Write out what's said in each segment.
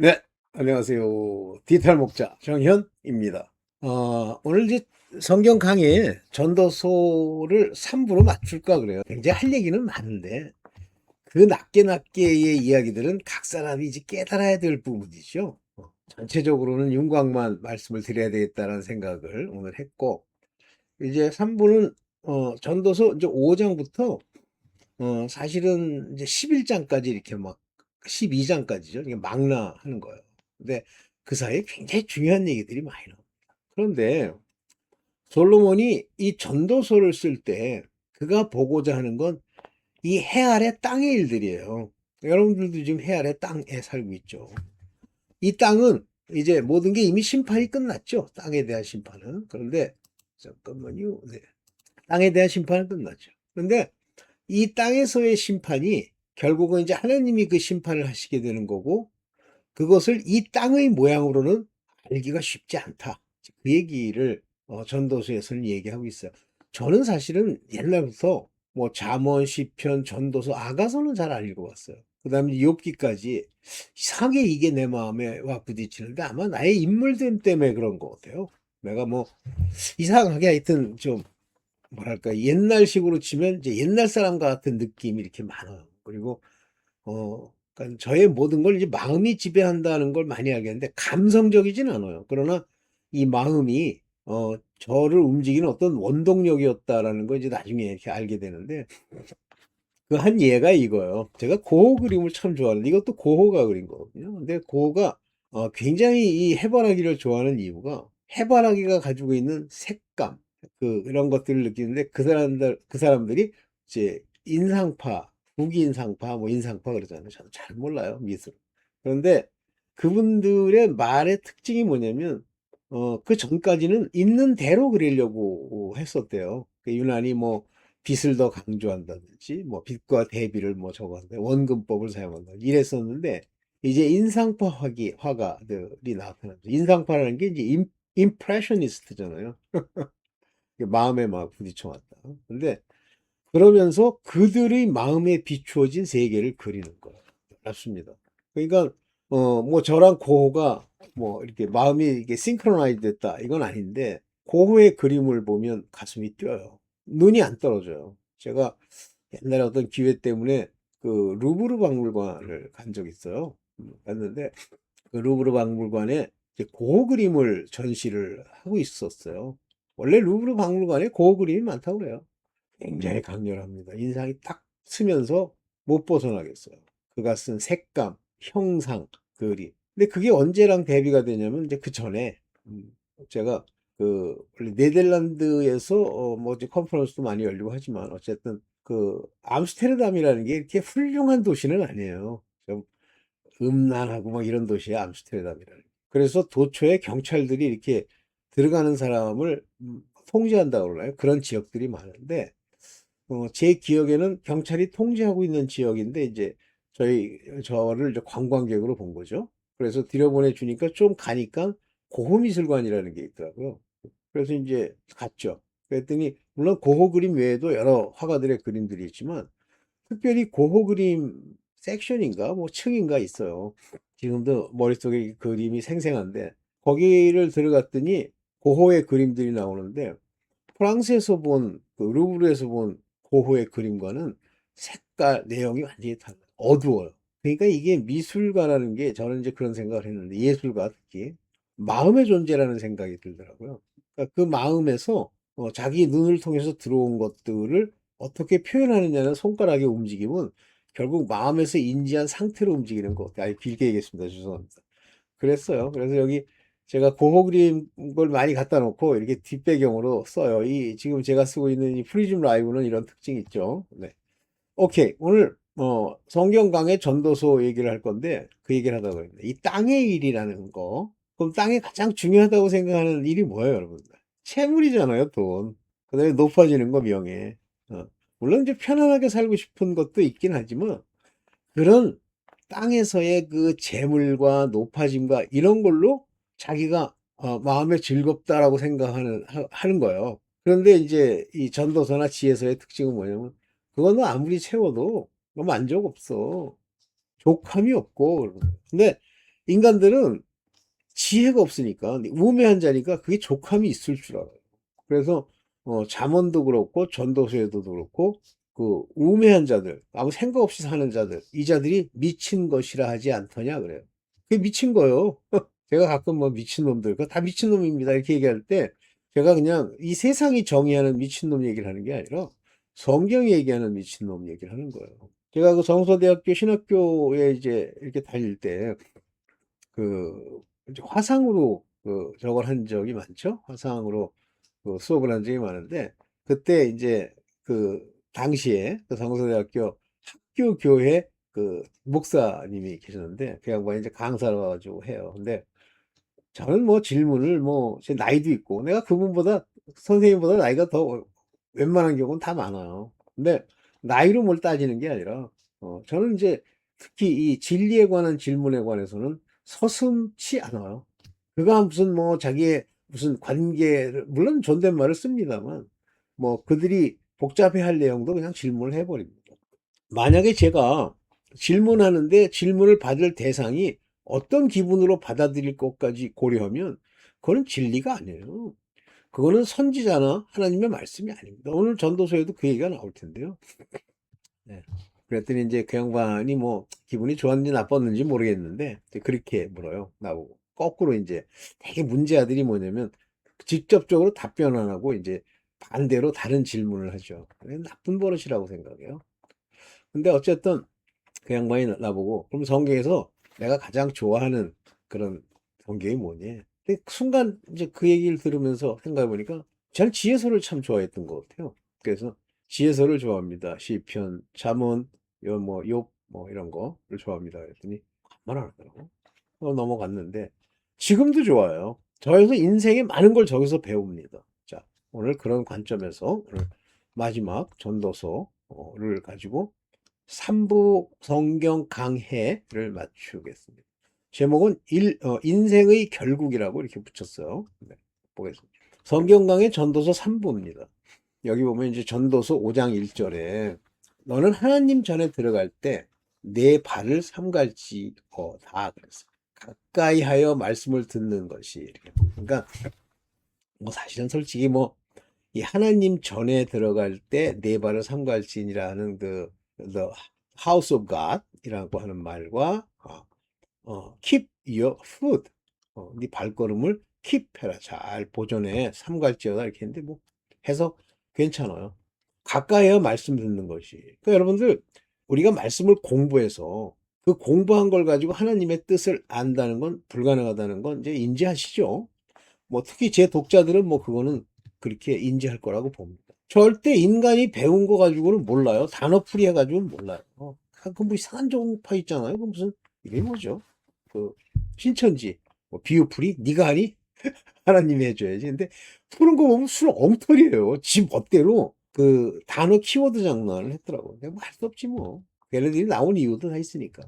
네, 안녕하세요. 디지털 목자 정현입니다. 오늘 이제 성경 강의에 전도서를 3부로 맞출까 그래요. 굉장히 할 얘기는 많은데 그 낮게의 이야기들은 각 사람이 이제 깨달아야 될 부분이죠. 전체적으로는 윤곽만 말씀을 드려야 되겠다는 생각을 오늘 했고, 이제 3부는 전도서 이제 5장부터 사실은 이제 11장까지 이렇게 막 12장까지죠. 이게 망라하는 거예요. 근데 그 사이에 굉장히 중요한 얘기들이 많이 나옵니다. 그런데 솔로몬이 이 전도서를 쓸 때 그가 보고자 하는 건 이 해 아래 땅의 일들이에요. 여러분들도 지금 해 아래 땅에 살고 있죠. 이 땅은 이제 모든 게 이미 심판이 끝났죠. 땅에 대한 심판은. 그런데 잠깐만요. 네. 땅에 대한 심판은 끝났죠. 그런데 이 땅에서의 심판이 결국은 이제 하나님이 그 심판을 하시게 되는 거고, 그것을 이 땅의 모양으로는 알기가 쉽지 않다. 그 얘기를 전도서에서는 얘기하고 있어요. 저는 사실은 옛날부터 뭐 잠언, 시편, 전도서, 아가서는 잘 안 읽어봤어요. 그다음에 욥기까지 이상하게 이게 내 마음에 와 부딪히는데 아마 나의 인물됨 때문에 그런 것 같아요. 내가 뭐 이상하게 하여튼 좀 뭐랄까 옛날식으로 치면 이제 옛날 사람 같은 느낌이 이렇게 많아요. 그리고 그러니까 저의 모든 걸 이제 마음이 지배한다는 걸 많이 알겠는데 감성적이진 않아요. 그러나 이 마음이 저를 움직이는 어떤 원동력이었다라는 걸 이제 나중에 이렇게 알게 되는데, 그 한 예가 이거예요. 제가 고호 그림을 참 좋아하는데 이것도 고호가 그린 거거든요. 근데 고호가 굉장히 이 해바라기를 좋아하는 이유가 해바라기가 가지고 있는 색감, 이런 것들을 느끼는데 그 사람들이 이제 인상파, 북인상파, 뭐 인상파 그러잖아요. 저는 잘 몰라요, 미술. 그런데 그분들의 말의 특징이 뭐냐면 그 전까지는 있는 대로 그리려고 했었대요. 그 유난히 뭐 빛을 더 강조한다든지 뭐 빛과 대비를 뭐 저거 한다, 원근법을 사용한다 이랬었는데, 이제 인상파 화가들이 나타나죠. 인상파라는 게 이제 임프레셔니스트잖아요. 마음에 막 부딪혀 왔다. 근데 그러면서 그들의 마음에 비추어진 세계를 그리는 거예요. 맞습니다. 그러니까 뭐 저랑 고호가 뭐 이렇게 마음이 이게 싱크로나이즈 됐다 이건 아닌데, 고호의 그림을 보면 가슴이 뛰어요. 눈이 안 떨어져요. 제가 옛날에 어떤 기회 때문에 그 루브르 박물관을 간 적이 있어요. 갔는데 그 루브르 박물관에 이제 고호 그림을 전시를 하고 있었어요. 원래 루브르 박물관에 고호 그림이 많다고 그래요. 굉장히 강렬합니다. 인상이 딱 쓰면서 못 벗어나겠어요. 그가 쓴 색감, 형상, 그림. 근데 그게 언제랑 대비가 되냐면 이제 그 전에 제가 원래 네덜란드에서 뭐 이제 컨퍼런스도 많이 열리고 하지만 어쨌든 그 암스테르담이라는 게 이렇게 훌륭한 도시는 아니에요. 좀 음란하고 막 이런 도시야 암스테르담이라는. 그래서 도처에 경찰들이 이렇게 들어가는 사람을 통제한다고 그러나요? 그런 지역들이 많은데 제 기억에는 경찰이 통제하고 있는 지역인데 이제 저를 이제 관광객으로 본 거죠. 그래서 들여보내 주니까 좀 가니까 고호미술관이라는 게 있더라고요. 그래서 이제 갔죠. 그랬더니 물론 고호 그림 외에도 여러 화가들의 그림들이 있지만 특별히 고호 그림 섹션인가 뭐 층인가 있어요. 지금도 머릿속에 그림이 생생한데 거기를 들어갔더니 고호의 그림들이 나오는데 프랑스에서 본, 그 루브르에서 본 고흐의 그림과는 색깔, 내용이 완전히 달라요. 어두워요. 그러니까 이게 미술가라는 게 저는 이제 그런 생각을 했는데, 예술가 특히 마음의 존재라는 생각이 들더라고요. 그러니까 그 마음에서 자기 눈을 통해서 들어온 것들을 어떻게 표현하느냐는 손가락의 움직임은 결국 마음에서 인지한 상태로 움직이는 것 같아요. 아니, 길게 얘기했습니다. 죄송합니다. 그랬어요. 그래서 여기 제가 고호 그림 걸 많이 갖다 놓고 이렇게 뒷배경으로 써요. 지금 제가 쓰고 있는 이 프리즘 라이브는 이런 특징이 있죠. 네. 오케이. 오늘 성경 강의 전도서 얘기를 할 건데 그 얘기를 하다가 그랬는데 이 땅의 일이라는 거. 그럼 땅에 가장 중요하다고 생각하는 일이 뭐예요, 여러분들? 채물이잖아요, 돈. 그다음에 높아지는 거 명예. 어. 물론 이제 편안하게 살고 싶은 것도 있긴 하지만 그런 땅에서의 그 재물과 높아짐과 이런 걸로 자기가 마음에 즐겁다라고 하는 거예요. 그런데 이제 이 전도서나 지혜서의 특징은 뭐냐면 그거는 아무리 채워도 뭐 만족 없어. 족함이 없고. 그러는 거예요. 근데 인간들은 지혜가 없으니까 우매한 자니까 그게 족함이 있을 줄 알아요. 그래서 잠언도 그렇고 전도서에도 그렇고 그 우매한 자들, 아무 생각 없이 사는 자들, 이 자들이 미친 것이라 하지 않더냐 그래요. 그게 미친 거예요. 제가 가끔 뭐 미친놈들, 그거 다 미친놈입니다 이렇게 얘기할 때 제가 그냥 이 세상이 정의하는 미친놈 얘기를 하는 게 아니라 성경이 얘기하는 미친놈 얘기를 하는 거예요. 제가 그 성서대학교 신학교에 이제 이렇게 다닐 때 이제 화상으로 저걸 한 적이 많죠. 화상으로 수업을 한 적이 많은데 그때 이제 당시에 그 성서대학교 학교 교회 목사님이 계셨는데 그 양반이 이제 강사를 와가지고 해요. 근데 저는 뭐 질문을 뭐 제 나이도 있고 내가 그분보다 선생님보다 나이가 더 웬만한 경우는 다 많아요. 근데 나이로 뭘 따지는 게 아니라 저는 이제 특히 이 진리에 관한 질문에 관해서는 서슴지 않아요. 그가 무슨 뭐 자기의 무슨 관계를 물론 존댓말을 씁니다만 뭐 그들이 복잡해할 내용도 그냥 질문을 해버립니다. 만약에 제가 질문하는데 질문을 받을 대상이 어떤 기분으로 받아들일 것까지 고려하면 그거는 진리가 아니에요. 그거는 선지자나 하나님의 말씀이 아닙니다. 오늘 전도서에도 그 얘기가 나올 텐데요. 네. 그랬더니 이제 그 양반이 뭐 기분이 좋았는지 나빴는지 모르겠는데 이제 그렇게 물어요. 나보고. 거꾸로 이제 되게 문제아들이 뭐냐면 직접적으로 답변 안 하고 이제 반대로 다른 질문을 하죠. 나쁜 버릇이라고 생각해요. 근데 어쨌든 그 양반이 나보고 그럼 성경에서 내가 가장 좋아하는 그런 성경이 뭐니? 근데 순간 이제 그 얘기를 들으면서 생각해 보니까 저는 지혜서를 참 좋아했던 것 같아요. 그래서 지혜서를 좋아합니다. 시편, 잠언, 욥뭐 이런 거를 좋아합니다. 그랬더니 말 안 하더라고. 넘어갔는데 지금도 좋아요. 저에서 인생의 많은 걸 저기서 배웁니다. 자, 오늘 그런 관점에서 오늘 마지막 전도서를 가지고 3부 성경 강해를 맞추겠습니다. 제목은 인생의 결국이라고 이렇게 붙였어요. 네, 보겠습니다. 성경 강해 전도서 3부입니다. 여기 보면 이제 전도서 5장 1절에 너는 하나님 전에 들어갈 때 내 발을 삼갈지어다 그랬어요. 가까이 하여 말씀을 듣는 것이 이렇게. 그러니까 뭐 사실은 솔직히 뭐 이 하나님 전에 들어갈 때 네 발을 삼갈지니라는 the house of God이라고 하는 말과 keep your foot 네 발걸음을 keep 해라 잘 보존해 삼갈지어다 이렇게 했는데 뭐 해서 괜찮아요. 가까이에 말씀 듣는 것이. 그러니까 여러분들 우리가 말씀을 공부해서 그 공부한 걸 가지고 하나님의 뜻을 안다는 건 불가능하다는 건 이제 인지하시죠. 뭐 특히 제 독자들은 뭐 그거는 그렇게 인지할 거라고 봅니다. 절대 인간이 배운 거 가지고는 몰라요. 단어풀이 해가지고는 몰라요. 뭐 이상한 종파 있잖아요. 그 무슨 이게 뭐죠? 그 신천지, 뭐 비유풀이 네가 하니? 하나님이 해줘야지. 근데 푸는 거 보면 술 엉터리예요. 지 멋대로 그 단어 키워드 장난을 했더라고. 내가 뭐 할 수 없지 뭐. 걔네들이 나온 이유도 다 있으니까.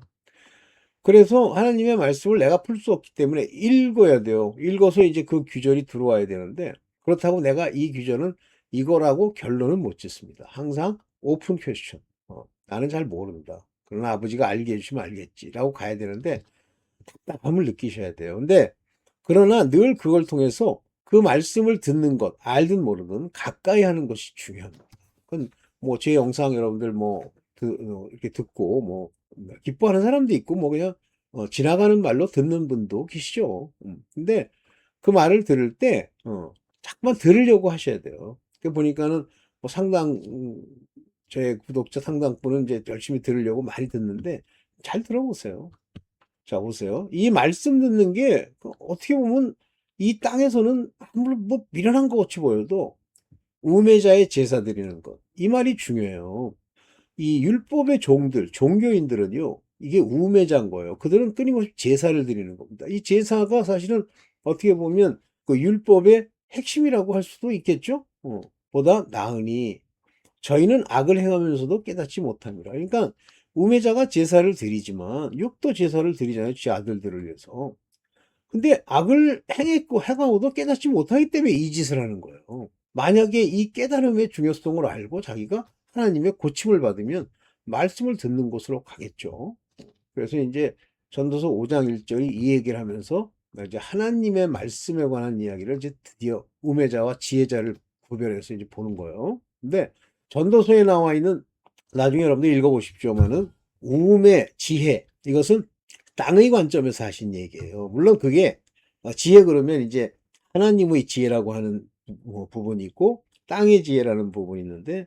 그래서 하나님의 말씀을 내가 풀 수 없기 때문에 읽어야 돼요. 읽어서 이제 그 규절이 들어와야 되는데 그렇다고 내가 이 규절은 이거라고 결론은 못 짓습니다. 항상 오픈 퀘스천. 나는 잘 모른다. 그러나 아버지가 알게 해주시면 알겠지라고 가야 되는데 답답함을 느끼셔야 돼요. 근데 그러나 늘 그걸 통해서 그 말씀을 듣는 것, 알든 모르든 가까이 하는 것이 중요합니다. 그건 뭐 제 영상 여러분들 이렇게 듣고 뭐 기뻐하는 사람도 있고 뭐 그냥 지나가는 말로 듣는 분도 계시죠. 근데 그 말을 들을 때 자꾸만 들으려고 하셔야 돼요. 그 보니까는 뭐 제 구독자 상당분은 이제 열심히 들으려고 많이 듣는데 잘 들어보세요. 자, 보세요. 이 말씀 듣는 게 어떻게 보면 이 땅에서는 아무런 뭐 미련한 것 같이 보여도 우매자의 제사 드리는 것. 이 말이 중요해요. 이 율법의 종들, 종교인들은요, 이게 우매자인 거예요. 그들은 끊임없이 제사를 드리는 겁니다. 이 제사가 사실은 어떻게 보면 그 율법의 핵심이라고 할 수도 있겠죠? 보다 나으니 저희는 악을 행하면서도 깨닫지 못합니다. 그러니까 우매자가 제사를 드리지만 육도 제사를 드리잖아요. 지 아들들을 위해서. 근데 악을 행했고 행하고도 깨닫지 못하기 때문에 이 짓을 하는 거예요. 만약에 이 깨달음의 중요성을 알고 자기가 하나님의 고침을 받으면 말씀을 듣는 곳으로 가겠죠. 그래서 이제 전도서 5장 1절이 이 얘기를 하면서 이제 하나님의 말씀에 관한 이야기를 이제 드디어 우매자와 지혜자를 구별해서 이제 보는 거예요. 근데 전도서에 나와 있는, 나중에 여러분들 읽어보십시오만은, 우매, 지혜, 이것은 땅의 관점에서 하신 얘기예요. 물론 그게 지혜 그러면 이제 하나님의 지혜라고 하는 부분이 있고 땅의 지혜라는 부분이 있는데,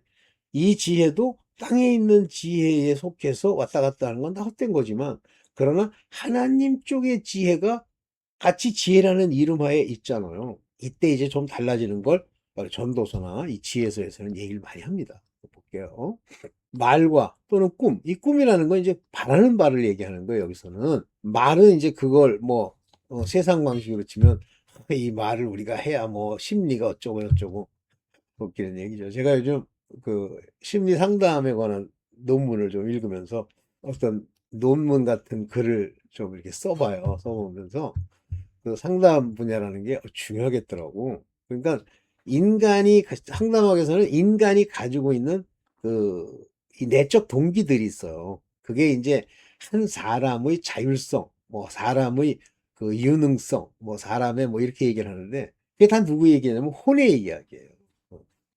이 지혜도 땅에 있는 지혜에 속해서 왔다 갔다 하는 건 다 헛된 거지만, 그러나 하나님 쪽의 지혜가 같이 지혜라는 이름 하에 있잖아요. 이때 이제 좀 달라지는 걸 전도서나 이 지혜서에서는 얘기를 많이 합니다. 볼게요. 말과 또는 꿈. 이 꿈이라는 건 이제 바라는 바를 얘기하는 거예요, 여기서는. 말은 이제 그걸 뭐, 세상 방식으로 치면 이 말을 우리가 해야 뭐 심리가 어쩌고 저쩌고 웃기는 얘기죠. 제가 요즘 그 심리 상담에 관한 논문을 좀 읽으면서 어떤 논문 같은 글을 좀 이렇게 써봐요. 써보면서 그 상담 분야라는 게 중요하겠더라고. 그러니까 상담학에서는 인간이 가지고 있는 그 이 내적 동기들이 있어요. 그게 이제 한 사람의 자율성, 뭐 사람의 그 유능성, 뭐 사람의 뭐 이렇게 얘기를 하는데, 그게 다 누구 얘기냐면 혼의 이야기예요.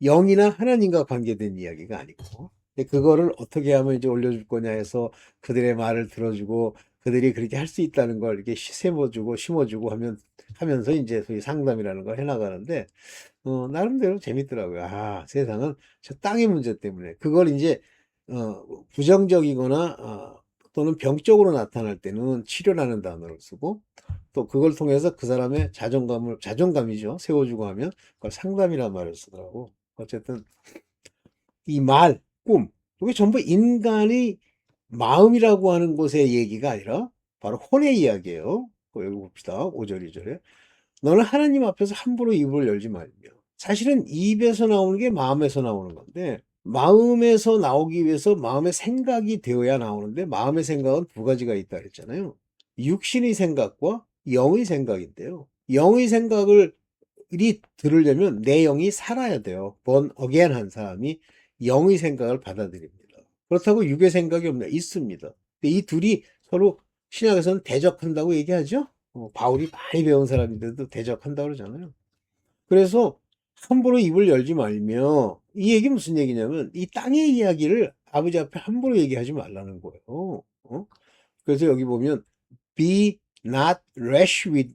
영이나 하나님과 관계된 이야기가 아니고. 근데 그거를 어떻게 하면 이제 올려줄 거냐 해서 그들의 말을 들어주고 그들이 그렇게 할 수 있다는 걸 이렇게 세워주고 심어주고 하면서 이제 소위 상담이라는 걸 해나가는데, 나름대로 재밌더라고요. 아, 세상은 저 땅의 문제 때문에 그걸 이제 부정적이거나 또는 병적으로 나타날 때는 치료라는 단어를 쓰고, 또 그걸 통해서 그 사람의 자존감이죠, 세워주고 하면 그걸 상담이라는 말을 쓰더라고. 어쨌든 이 말, 꿈, 이게 전부 인간의 마음이라고 하는 곳의 얘기가 아니라 바로 혼의 이야기예요. 여기 봅시다. 5절 2절에 너는 하나님 앞에서 함부로 입을 열지 말며. 사실은 입에서 나오는 게 마음에서 나오는 건데, 마음에서 나오기 위해서 마음의 생각이 되어야 나오는데, 마음의 생각은 두 가지가 있다 그랬잖아요. 육신의 생각과 영의 생각인데요. 영의 생각을 들으려면 내 영이 살아야 돼요. born again 한 사람이 영의 생각을 받아들입니다. 그렇다고 육의 생각이 없나? 있습니다. 근데 이 둘이 서로 신약에서는 대적한다고 얘기하죠. 바울이 많이 배운 사람인데도 대적한다고 그러잖아요. 그래서 함부로 입을 열지 말며, 이 얘기 무슨 얘기냐면 이 땅의 이야기를 아버지 앞에 함부로 얘기하지 말라는 거예요. 그래서 여기 보면 be not rash with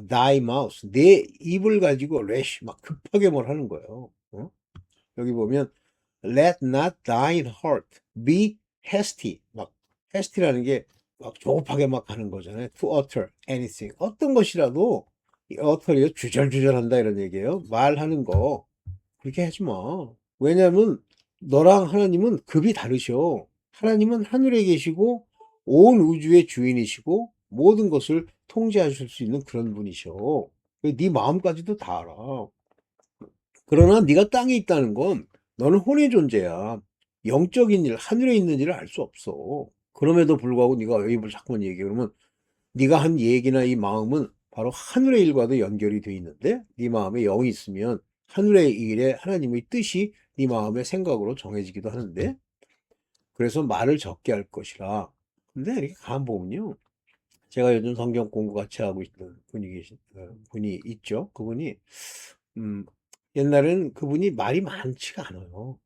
thy mouth. 내 입을 가지고 rash 막 급하게 뭘 하는 거예요. 여기 보면 let not thine heart be hasty. 막 hasty라는 게 막 조급하게 막 하는 거잖아요. to utter anything. 어떤 것이라도 utter이요, 주절주절한다 이런 얘기예요. 말하는 거 그렇게 하지 마. 왜냐하면 너랑 하나님은 급이 다르셔. 하나님은 하늘에 계시고 온 우주의 주인이시고 모든 것을 통제하실 수 있는 그런 분이셔. 네 마음까지도 다 알아. 그러나 네가 땅에 있다는 건 너는 혼의 존재야. 영적인 일, 하늘에 있는 일을 알 수 없어. 그럼에도 불구하고 네가 왜 입을 자꾸만 얘기해? 그러면 네가 한 얘기나 이 마음은 바로 하늘의 일과도 연결이 돼 있는데, 네 마음에 영이 있으면 하늘의 일에 하나님의 뜻이 네 마음의 생각으로 정해지기도 하는데, 그래서 말을 적게 할 것이라. 근데 이렇게 가만 보면요, 제가 요즘 성경 공부 같이 하고 있는 분이 있죠. 그분이 음, 옛날에는 그분이 말이 많지가 않아요.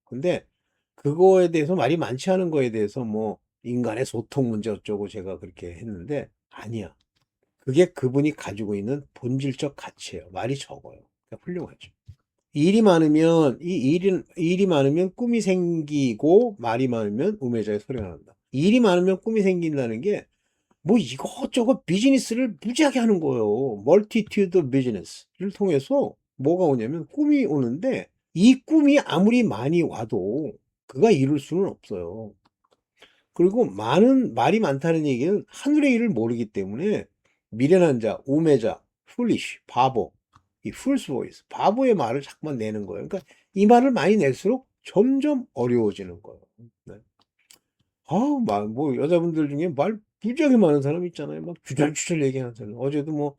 근데 그거에 대해서, 말이 많지 않은 거에 대해서 뭐 인간의 소통 문제 어쩌고 제가 그렇게 했는데, 아니야. 그게 그분이 가지고 있는 본질적 가치예요. 말이 적어요. 그러니까 훌륭하죠. 일이 많으면 꿈이 생기고 말이 많으면 우매자의 소리가 난다. 일이 많으면 꿈이 생긴다는 게 뭐 이것저것 비즈니스를 무지하게 하는 거예요. 멀티튜드 비즈니스를 통해서 뭐가 오냐면 꿈이 오는데, 이 꿈이 아무리 많이 와도 그가 이룰 수는 없어요. 그리고 말이 많다는 얘기는 하늘의 일을 모르기 때문에 미련한 자, 우매자, foolish, 바보, 이 fool's voice, 바보의 말을 자꾸만 내는 거예요. 그러니까 이 말을 많이 낼수록 점점 어려워지는 거예요. 네. 뭐 여자분들 중에 말 무지하게 많은 사람 있잖아요. 막 주절주절 얘기하는 사람. 어제도 뭐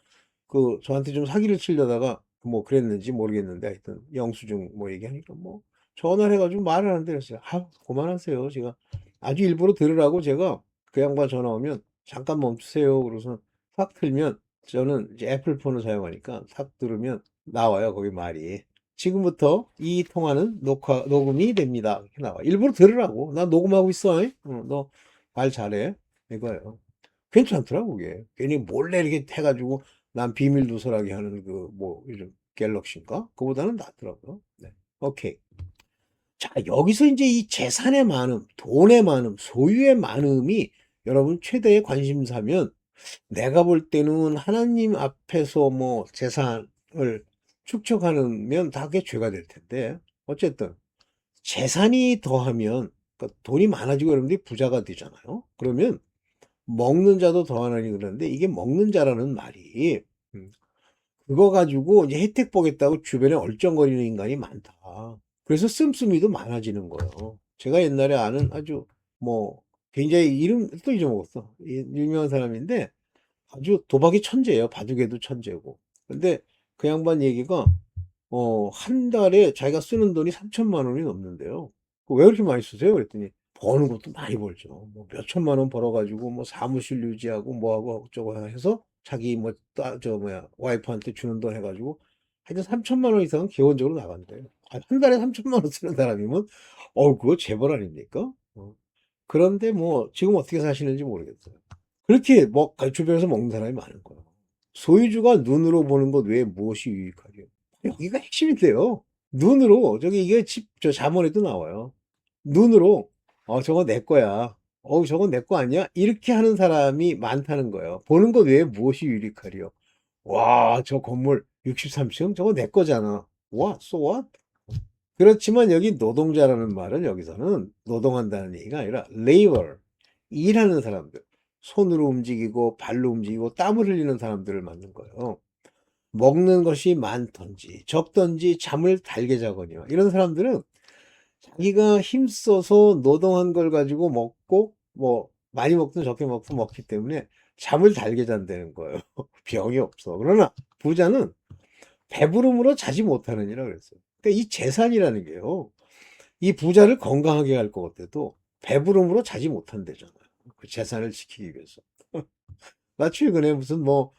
저한테 좀 사기를 치려다가 뭐 그랬는지 모르겠는데, 하여튼 영수증 뭐 얘기하니까 뭐 전화를 해가지고 말을 하는데, 그랬어요. 그만하세요. 제가 아주 일부러 들으라고 제가 그 양반 전화 오면 잠깐 멈추세요. 그러고서 탁 틀면 저는 이제 애플폰을 사용하니까 탁 들으면 나와요. 거기 말이. 지금부터 이 통화는 녹음이 됩니다. 이렇게 나와. 일부러 들으라고. 나 녹음하고 있어. 너 말 잘해. 이거예요. 괜찮더라고, 그게. 괜히 몰래 이렇게 해가지고 난 비밀 누설하게 하는 그, 뭐, 요즘 갤럭시인가? 그거보다는 낫더라고요. 네. 오케이. 자, 여기서 이제 이 재산의 많음, 돈의 많음, 소유의 많음이 여러분 최대의 관심사면 내가 볼 때는 하나님 앞에서 뭐 재산을 축적하면 다 그게 죄가 될 텐데 어쨌든 재산이 더하면 그러니까 돈이 많아지고 여러분들이 부자가 되잖아요. 그러면 먹는 자도 더하나니 그러는데 이게 먹는 자라는 말이 음, 그거 가지고 이제 혜택 보겠다고 주변에 얼쩡거리는 인간이 많다. 그래서 씀씀이도 많아지는 거예요. 제가 옛날에 아는 아주 뭐 굉장히 이름 또 잊어먹었어. 유명한 사람인데 아주 도박이 천재예요. 바둑에도 천재고. 근데 그 양반 얘기가 한 달에 자기가 쓰는 돈이 3천만 원이 넘는데요. 왜 그렇게 많이 쓰세요? 그랬더니 버는 것도 많이 벌죠. 뭐 몇천만 원 벌어가지고 뭐 사무실 유지하고 뭐하고 어쩌고 해서 자기 뭐 저 뭐야 와이프한테 주는 돈 해가지고 하여튼 3천만 원 이상은 기본적으로 나간대요. 한 달에 3천만 원 쓰는 사람이면 그거 재벌 아닙니까? 그런데 뭐 지금 어떻게 사시는지 모르겠어요. 그렇게 뭐 주변에서 먹는 사람이 많은 거예요. 소유주가 눈으로 보는 것 외에 무엇이 유익하죠? 여기가 핵심인데요. 눈으로 저기 이게 저 자문에도 나와요. 눈으로 저거 내 거야. 저거 내 거 아니야? 이렇게 하는 사람이 많다는 거예요. 보는 것 외에 무엇이 유익하리요? 와, 저 건물 63층 저거 내 거잖아. 와, so what? 그렇지만 여기 노동자라는 말은 여기서는 노동한다는 얘기가 아니라 labor, 일하는 사람들, 손으로 움직이고 발로 움직이고 땀을 흘리는 사람들을 말하는 거예요. 먹는 것이 많던지 적던지 잠을 달게 자거니와 이런 사람들은 자기가 힘써서 노동한 걸 가지고 먹고 뭐 많이 먹든 적게 먹든 먹기 때문에 잠을 달게 잔다는 거예요. 병이 없어. 그러나 부자는 배부름으로 자지 못하느니라 그랬어요. 그러니까 이 재산이라는 게요. 이 부자를 건강하게 할 것 같아도 배부름으로 자지 못한대잖아요. 그 재산을 지키기 위해서. 나 최근에 무슨 뭐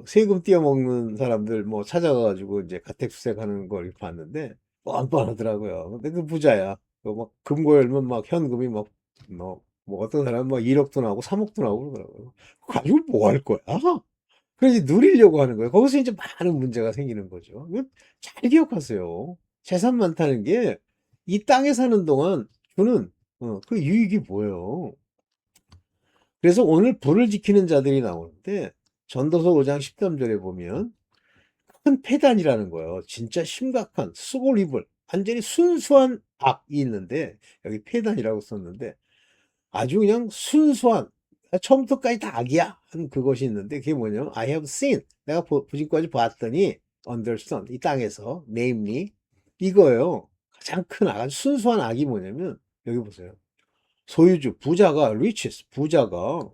세금 떼어먹는 사람들 뭐 찾아가가지고 이제 가택수색하는 걸 봤는데 뻔뻔하더라고요. 근데 그 부자야. 막 금고 열면 막 현금이 뭐 어떤 사람은 막 1억도 나오고 3억도 나오고 그러더라고요. 그거 가지고 뭐 할 거야? 그래서 누리려고 하는 거예요. 거기서 이제 많은 문제가 생기는 거죠. 이거 잘 기억하세요. 재산 많다는 게 이 땅에 사는 동안 주는 그 유익이 뭐예요? 그래서 오늘 불을 지키는 자들이 나오는데 전도서 5장 13절에 보면 큰 패단이라는 거예요. 진짜 심각한 수골이불 완전히 순수한 악이 있는데 여기 패단이라고 썼는데 아주 그냥 순수한 처음부터까지 다 악이야 한 그것이 있는데 그게 뭐냐면 I have seen 내가 부진까지 봤더니 understand 이 땅에서 namely 이거예요. 가장 큰 악, 아주 순수한 악이 뭐냐면 여기 보세요. 소유주 부자가 riches 부자가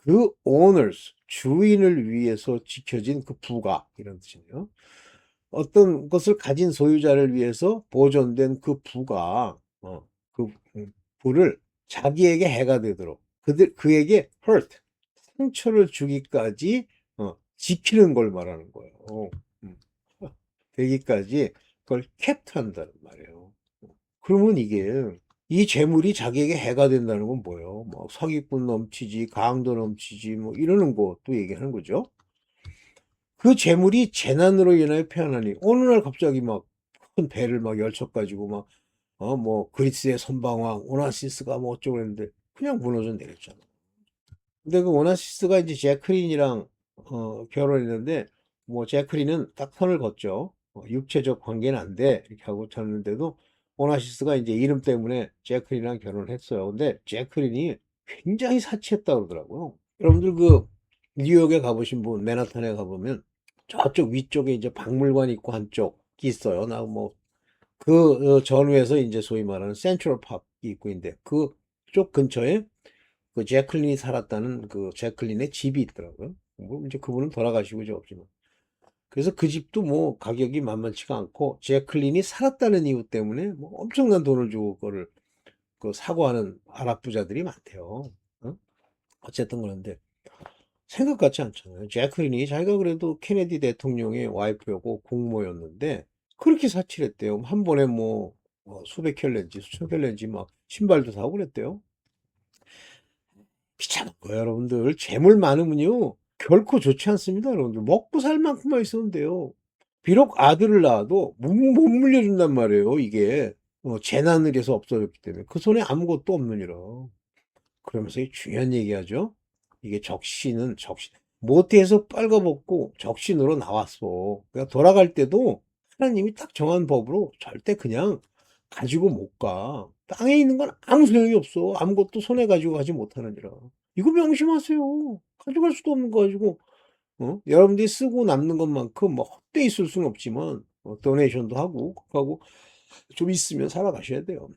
그 owners 주인을 위해서 지켜진 그 부가 이런 뜻이네요. 어떤 것을 가진 소유자를 위해서 보존된 그 부가 그 부를 자기에게 해가 되도록 그에게 hurt 상처를 주기까지 지키는 걸 말하는 거예요. 음. 되기까지 그걸 kept 한다는 말이에요. 그러면 이게 이 재물이 자기에게 해가 된다는 건 뭐예요? 뭐 사기꾼 넘치지, 강도 넘치지, 뭐 이러는 것도 얘기하는 거죠. 그 재물이 재난으로 인하여 패하나니 어느 날 갑자기 막 큰 배를 막 열쳐가지고 막 뭐 그리스의 선방왕 오나시스가 뭐 어쩌고 그랬는데 그냥 무너져 내렸잖아. 근데 그 오나시스가 이제 제크린이랑 결혼했는데 뭐 제크린은 딱 선을 걷죠. 육체적 관계는 안 돼. 이렇게 하고 졌는데도 오나시스가 이제 이름 때문에 제크린이랑 결혼을 했어요. 근데 제크린이 굉장히 사치했다 그러더라고요. 여러분들 그 뉴욕에 가보신 분, 맨하탄에 가보면 저쪽 위쪽에 이제 박물관이 있고 한쪽이 있어요. 나 뭐 그 전후에서 이제 소위 말하는 센트럴 파크이 있고 있는데 그쪽 근처에 그 제클린이 살았다는 그 제클린의 집이 있더라고요. 뭐 이제 그분은 돌아가시고 이제 없지만. 그래서 그 집도 뭐 가격이 만만치가 않고 제클린이 살았다는 이유 때문에 뭐 엄청난 돈을 주고 그거를 그 사고하는 아랍 부자들이 많대요. 어? 어쨌든 그런데 생각 같지 않잖아요. 제클린이 자기가 그래도 케네디 대통령의 와이프였고 공모였는데 그렇게 사칠했대요. 한 번에 수백 켤레인지 수천 켤레인지 막 신발도 사고 그랬대요. 비참한 거예요, 여러분들. 재물 많으면요 결코 좋지 않습니다, 여러분들. 먹고 살 만큼만 있으면 돼요. 비록 아들을 낳아도 못 물려준단 말이에요, 이게. 재난을 해서 없어졌기 때문에 그 손에 아무것도 없느니라. 그러면서 중요한 얘기하죠. 이게 적신 모태에서 빨가벗고 적신으로 나왔어. 그러니까 돌아갈 때도 하나님이 딱 정한 법으로 절대 그냥 가지고 못 가. 땅에 있는 건 아무 소용이 없어. 아무것도 손에 가지고 가지 못하느니라. 이거 명심하세요. 가져갈 수도 없는 거 가지고 여러분들이 쓰고 남는 것만큼 뭐 헛되이 쓸 수는 없지만 도네이션도 하고 좀 있으면 살아가셔야 돼요.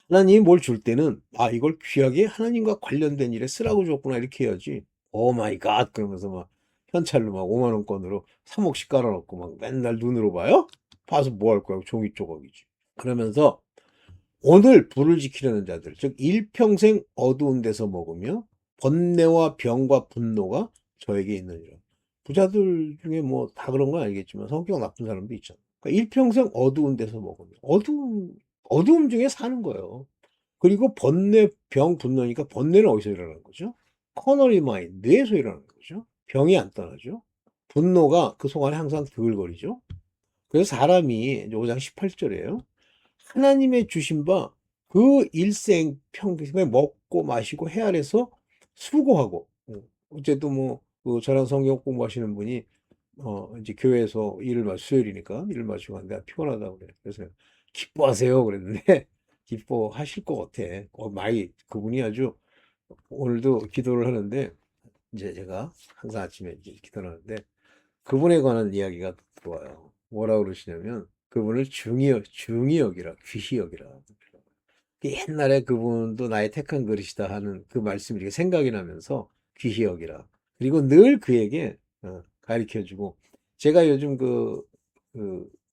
하나님이 뭘 줄 때는 이걸 귀하게 하나님과 관련된 일에 쓰라고 줬구나 이렇게 해야지. 오 마이 갓 그러면서 막 현찰로 막 5만 원권으로 3억씩 깔아놓고 막 맨날 눈으로 봐요? 봐서 뭐 할 거야? 종이 조각이지. 그러면서 오늘 불을 지키려는 자들, 즉 일평생 어두운 데서 먹으며 번뇌와 병과 분노가 저에게 있느니라. 부자들 중에 뭐 다 그런 건 아니겠지만 성격 나쁜 사람도 있잖아. 그러니까 일평생 어두운 데서 먹으며 어두움 중에 사는 거예요. 그리고 번뇌, 병, 분노니까 번뇌는 어디서 일어나는 거죠? 커널리 마인, 뇌에서 일어나는 거죠. 병이 안 떠나죠. 분노가 그 속 안에 항상 드글거리죠. 그래서 사람이 5장 18절이에요. 하나님의 주신 바 그 일생 평생에 먹고 마시고 해 아래서 수고하고 어쨌든 저랑 성경 공부하시는 분이 이제 교회에서 수요일이니까 일을 마치고 갔는데 피곤하다고 그래. 그래서 기뻐하세요 그랬는데 기뻐하실 것 같아. 많이 그분이 아주 오늘도 기도를 하는데 이제 제가 항상 아침에 이제 기도를 하는데 그분에 관한 이야기가 들어와요. 뭐라고 그러시냐면 그분을 중히 여기라 귀히 여기라. 옛날에 그분도 나의 택한 그릇이다 하는 그 말씀이 이렇게 생각이 나면서 귀히 여기라. 그리고 늘 그에게 가르쳐 주고 제가 요즘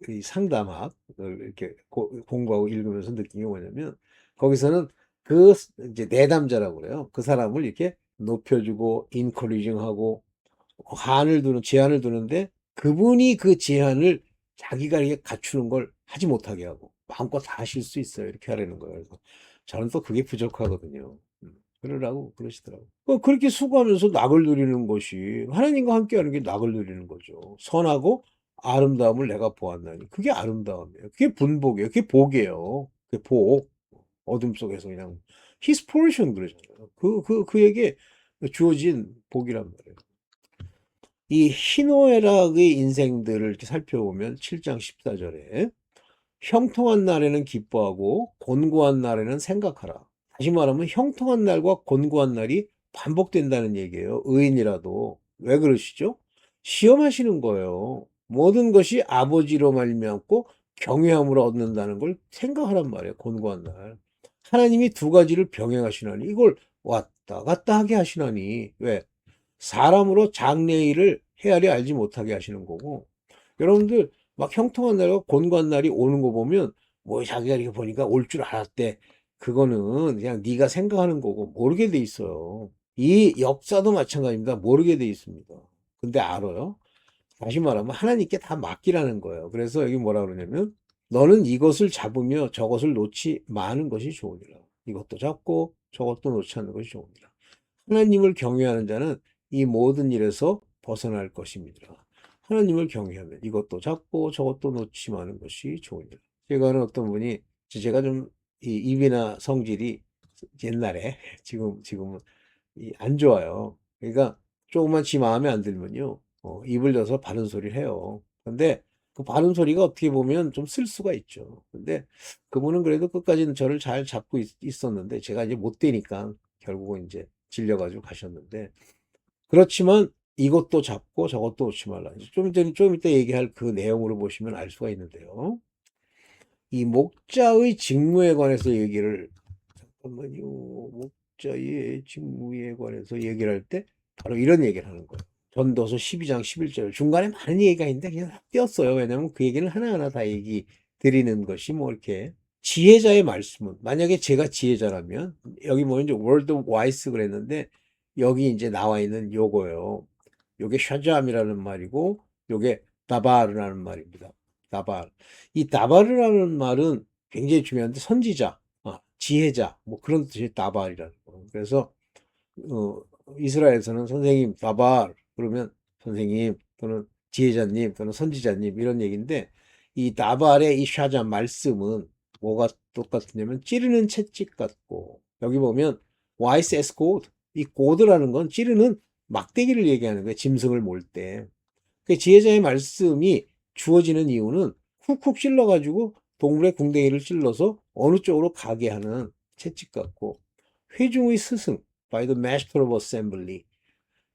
이 상담학을 이렇게 공부하고 읽으면서 느낀 게 뭐냐면 거기서는 이제 내담자라고 그래요. 그 사람을 이렇게 높여주고 인커리징하고 제한을 두는데 그분이 그 제한을 자기가 이렇게 갖추는 걸 하지 못하게 하고 마음껏 다 하실 수 있어요. 이렇게 하라는 거예요. 그래서 저는 또 그게 부족하거든요. 그러라고 그러시더라고요. 그렇게 수고하면서 낙을 누리는 것이 하나님과 함께하는 게 낙을 누리는 거죠. 선하고 아름다움을 내가 보았나니 그게 아름다움이에요. 그게 분복이에요. 그게 복이에요. 그게 복. 어둠 속에서 그냥 His portion 그러잖아요. 그에게 주어진 복이란 말이에요. 이 희노애락의 인생들을 이렇게 살펴보면 7장 14절에 형통한 날에는 기뻐하고 곤고한 날에는 생각하라. 다시 말하면 형통한 날과 곤고한 날이 반복된다는 얘기예요. 의인이라도. 왜 그러시죠? 시험하시는 거예요. 모든 것이 아버지로 말미암고 경외함으로 얻는다는 걸 생각하란 말이에요. 곤고한 날. 하나님이 두 가지를 병행하시나니 이걸 왔다 갔다 하게 하시나니 왜? 사람으로 장래일을 헤아려 알지 못하게 하시는 거고 여러분들 막 형통한 날과 곤고한 날이 오는 거 보면 자기가 이렇게 보니까 올 줄 알았대. 그거는 그냥 네가 생각하는 거고 모르게 돼 있어요. 이 역사도 마찬가지입니다. 모르게 돼 있습니다. 근데 알아요. 다시 말하면 하나님께 다 맡기라는 거예요. 그래서 여기 뭐라 그러냐면 너는 이것을 잡으며 저것을 놓지 마는 것이 좋으니라. 이것도 잡고 저것도 놓지 않는 것이 좋으니라. 하나님을 경외하는 자는 이 모든 일에서 벗어날 것입니다. 하나님을 경외하면 이것도 잡고 저것도 놓지 마는 것이 좋으니라. 제가 아는 어떤 분이 제가 좀 이 입이나 성질이 옛날에 지금은 안 좋아요. 그러니까 조금만 지 마음에 안 들면요. 입을 열어서 바른 소리를 해요. 근데 그 바른 소리가 어떻게 보면 좀 쓸 수가 있죠. 근데 그분은 그래도 끝까지는 저를 잘 잡고 있었는데 제가 이제 못 되니까 결국은 이제 질려가지고 가셨는데 그렇지만 이것도 잡고 저것도 놓지 말라. 좀 이따 얘기할 그 내용으로 보시면 알 수가 있는데요. 이 목자의 직무에 관해서 얘기를 잠깐만요. 목자의 직무에 관해서 얘기를 할 때 바로 이런 얘기를 하는 거예요. 전도서 12장 11절 중간에 많은 얘기가 있는데 그냥 띄었어요. 왜냐하면 그 얘기는 하나하나 다 얘기 드리는 것이 이렇게 지혜자의 말씀은 만약에 제가 지혜자라면 여기 이제 word of wise 그랬는데 여기 이제 나와 있는 요거요. 요게 샤잠이라는 말이고, 요게 다바르라는 말입니다. 다바르. 이 다바르라는 말은 굉장히 중요한데, 선지자, 지혜자, 뭐 그런 뜻이 다바르라는 거. 그래서, 어, 이스라엘에서는 선생님, 다바르, 그러면 선생님, 또는 지혜자님, 또는 선지자님, 이런 얘기인데, 이 다발의 이 샤잠 말씀은 뭐가 똑같으냐면, 찌르는 채찍 같고, 여기 보면, YSS 코드, 이 코드라는 건 찌르는 막대기를 얘기하는 거예요. 짐승을 몰 때. 그 지혜자의 말씀이 주어지는 이유는 쿡쿡 찔러가지고 동물의 궁뎅이를 찔러서 어느 쪽으로 가게 하는 채찍 같고, 회중의 스승, by the master of assembly.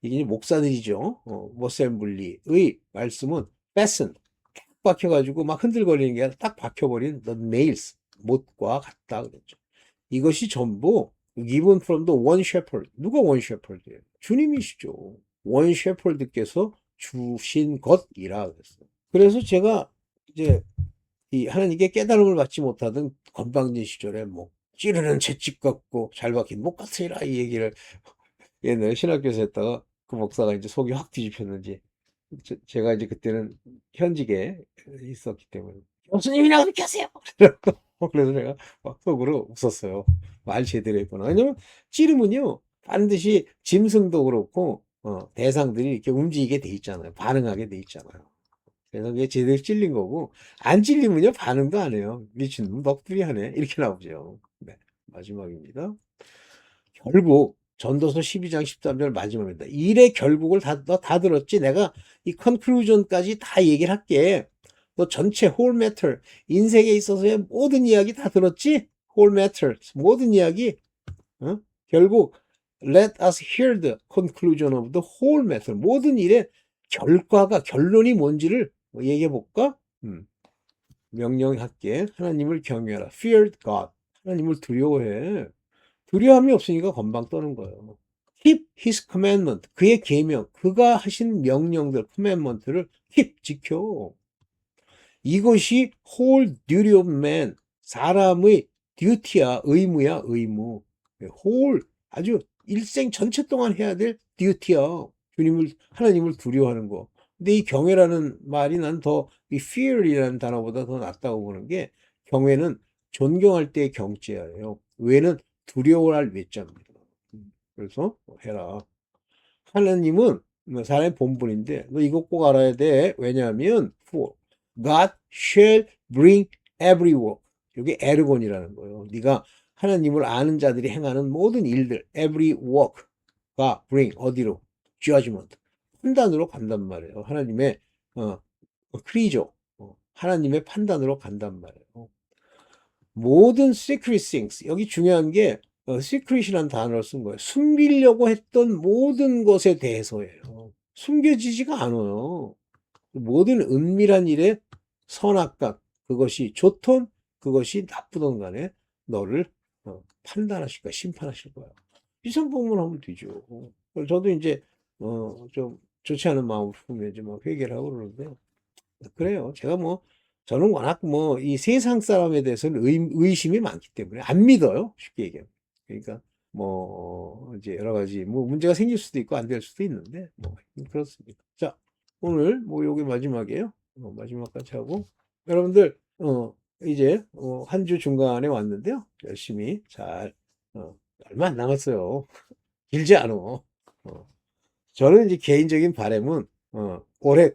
이게 목사들이죠. 어셈블리의 말씀은 fasten, 딱 박혀가지고 막 흔들거리는 게 아니라 딱 박혀버린 the nails, 못과 같다 그랬죠. 이것이 전부 given from the one shepherd. 누가 one shepherd예요? 주님이시죠. one shepherd께서 주신 것이라 그랬어요. 그래서 제가 이제 이 하나님께 깨달음을 받지 못하던 건방진 시절에 뭐 찌르는 채찍 같고 잘 박힌 못 같으리라 이 얘기를 옛날에 신학교에서 했다가 그 목사가 이제 속이 확 뒤집혔는지 제가 이제 그때는 현직에 있었기 때문에 교수님이나 그렇게 하세요. 그래서 내가 막 속으로 웃었어요. 말 제대로 했구나. 왜냐면 찌르면요 반드시 짐승도 그렇고 대상들이 이렇게 움직이게 돼 있잖아요. 반응하게 돼 있잖아요. 그래서 그게 제대로 찔린 거고 안 찔리면요 반응도 안 해요. 미친놈 넋두리 하네 이렇게 나오죠. 네, 마지막입니다. 결국 전도서 12장 13절 마지막입니다. 일의 결국을 너 다 들었지? 내가 이 컨클루전까지 다 얘기를 할게. 너 전체 홀 매터 인생에 있어서의 모든 이야기 다 들었지? 홀 매터 모든 이야기. 어? 결국 let us hear the conclusion of the whole matter. 모든 일의 결과가 결론이 뭔지를 얘기해 볼까? 명령할게. 하나님을 경외하라. Fear God. 하나님을 두려워해. 두려움이 없으니까 건방 떠는 거예요. Keep his commandment. 그의 계명, 그가 하신 명령들, commandment를 keep, 지켜. 이것이 whole duty of man. 사람의 duty야, 의무야, 의무. whole, 아주 일생 전체 동안 해야 될 duty야. 하나님을 두려워하는 거. 근데 이 경외라는 말이 난 더, 이 fear이라는 단어보다 더 낫다고 보는 게, 경외는 존경할 때의 경자예요. 외는 두려워할 외자입니다. 그래서 해라. 하나님은 사람의 본분인데 너 이거 꼭 알아야 돼. 왜냐하면 for God shall bring every work. 이게 에르곤이라는 거예요. 네가 하나님을 아는 자들이 행하는 모든 일들 every work가 bring 어디로? judgment. 판단으로 간단 말이에요. 하나님의 크리죠. 하나님의 판단으로 간단 말이에요. 모든 secret things 여기 중요한 게 secret이라는 단어를 쓴 거예요. 숨기려고 했던 모든 것에 대해서예요. 숨겨지지가 않아요. 모든 은밀한 일에 선악각 그것이 좋든 그것이 나쁘든 간에 너를 판단하실 거야, 심판하실 거야. 비상봉문을 하면 되죠. 저도 이제 좀 좋지 않은 마음을 품으면 이제 막 회개를 하고 그러는데 그래요. 제가 뭐 저는 워낙 뭐 이 세상 사람에 대해서는 의심이 많기 때문에 안 믿어요. 쉽게 얘기하면. 그러니까 뭐 이제 여러 가지 뭐 문제가 생길 수도 있고 안 될 수도 있는데 뭐 그렇습니다. 자, 오늘 뭐 요게 마지막이에요. 마지막까지 하고 여러분들 이제 한 주 중간에 왔는데요. 열심히 잘 얼마 안 남았어요. 길지 않아. 저는 이제 개인적인 바람은 올해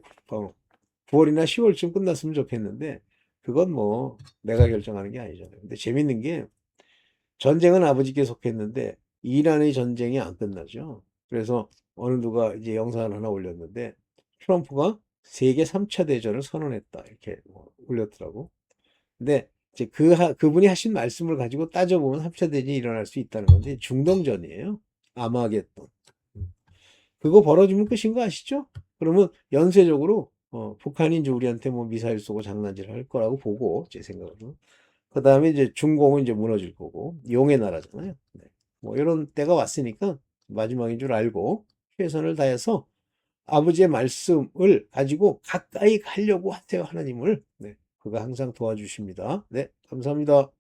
9월이나 10월쯤 끝났으면 좋겠는데 그건 뭐 내가 결정하는 게 아니잖아요. 근데 재밌는 게 전쟁은 아버지께 속했는데 이란의 전쟁이 안 끝나죠. 그래서 어느 누가 이제 영상을 하나 올렸는데 트럼프가 세계 3차 대전을 선언했다 이렇게 뭐 올렸더라고. 근데 이제 그분이 하신 말씀을 가지고 따져보면 3차 대전이 일어날 수 있다는 건데 중동전이에요. 아마겟돈. 그거 벌어지면 끝인 거 아시죠? 그러면 연쇄적으로 북한이 이제 우리한테 뭐 미사일 쏘고 장난질 할 거라고 보고 제 생각으로. 그 다음에 이제 중공은 이제 무너질 거고 용의 나라잖아요. 네. 뭐 이런 때가 왔으니까 마지막인 줄 알고 최선을 다해서 아버지의 말씀을 가지고 가까이 가려고 하세요 하나님을. 네. 그가 항상 도와주십니다. 네, 감사합니다.